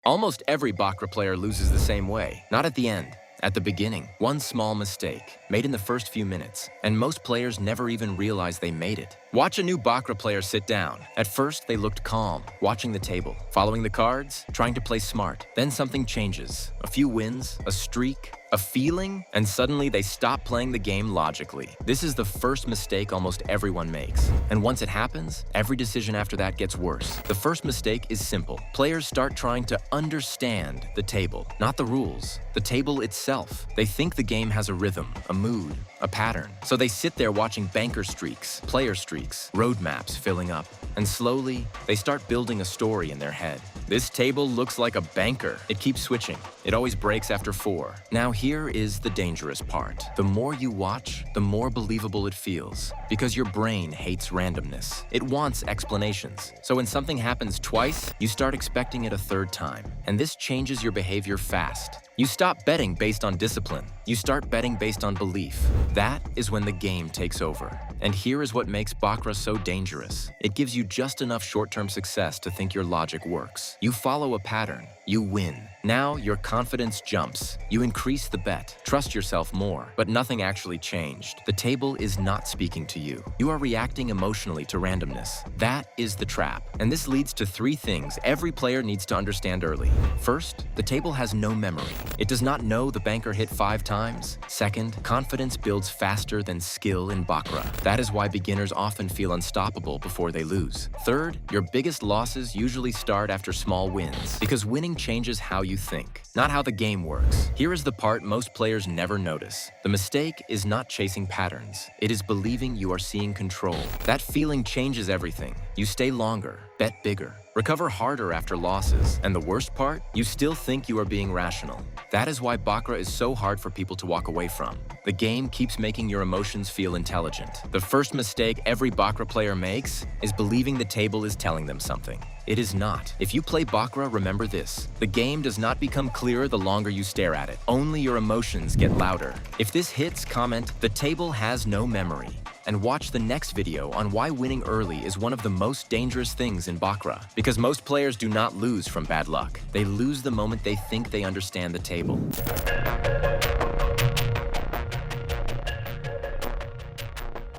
Almost every Baccarat player loses the same way, not at the end. At the beginning, one small mistake, made in the first few minutes, and most players never even realize they made it. Watch a new Baccarat player sit down. At first, they looked calm, watching the table, following the cards, trying to play smart. Then something changes. A few wins, a streak, a feeling, and suddenly they stop playing the game logically. This is the first mistake almost everyone makes. And once it happens, every decision after that gets worse. The first mistake is simple. Players start trying to understand the table, not the rules, the table itself. They think the game has a rhythm, a mood, a pattern. So they sit there watching banker streaks, player streaks, roadmaps filling up. And slowly, they start building a story in their head. This table looks like a banker. It keeps switching. It always breaks after 4. Now here is the dangerous part. The more you watch, the more believable it feels. Because your brain hates randomness. It wants explanations. So when something happens twice, you start expecting it a third time. And this changes your behavior fast. You stop betting based on discipline. You start betting based on belief. That is when the game takes over. And here is what makes Baccarat so dangerous. It gives you just enough short-term success to think your logic works. You follow a pattern. You win. Now your confidence jumps. You increase the bet. Trust yourself more. But nothing actually changed. The table is not speaking to you. You are reacting emotionally to randomness. That is the trap. And this leads to 3 things every player needs to understand early. First, the table has no memory. It does not know the banker hit 5 times. Second, confidence builds faster than skill in Baccarat. That is why beginners often feel unstoppable before they lose. Third, your biggest losses usually start after small wins, because winning changes how you think, not how the game works. Here is the part most players never notice. The mistake is not chasing patterns. It is believing you are seeing control. That feeling changes everything. You stay longer, bet bigger, recover harder after losses. And the worst part? You still think you are being rational. That is why Baccarat is so hard for people to walk away from. The game keeps making your emotions feel intelligent. The first mistake every Baccarat player makes is believing the table is telling them something. It is not. If you play Baccarat, remember this. The game does not become clearer the longer you stare at it. Only your emotions get louder. If this hits, comment, "The table has no memory." And watch the next video on why winning early is one of the most dangerous things in Baccarat. Because most players do not lose from bad luck. They lose the moment they think they understand the table.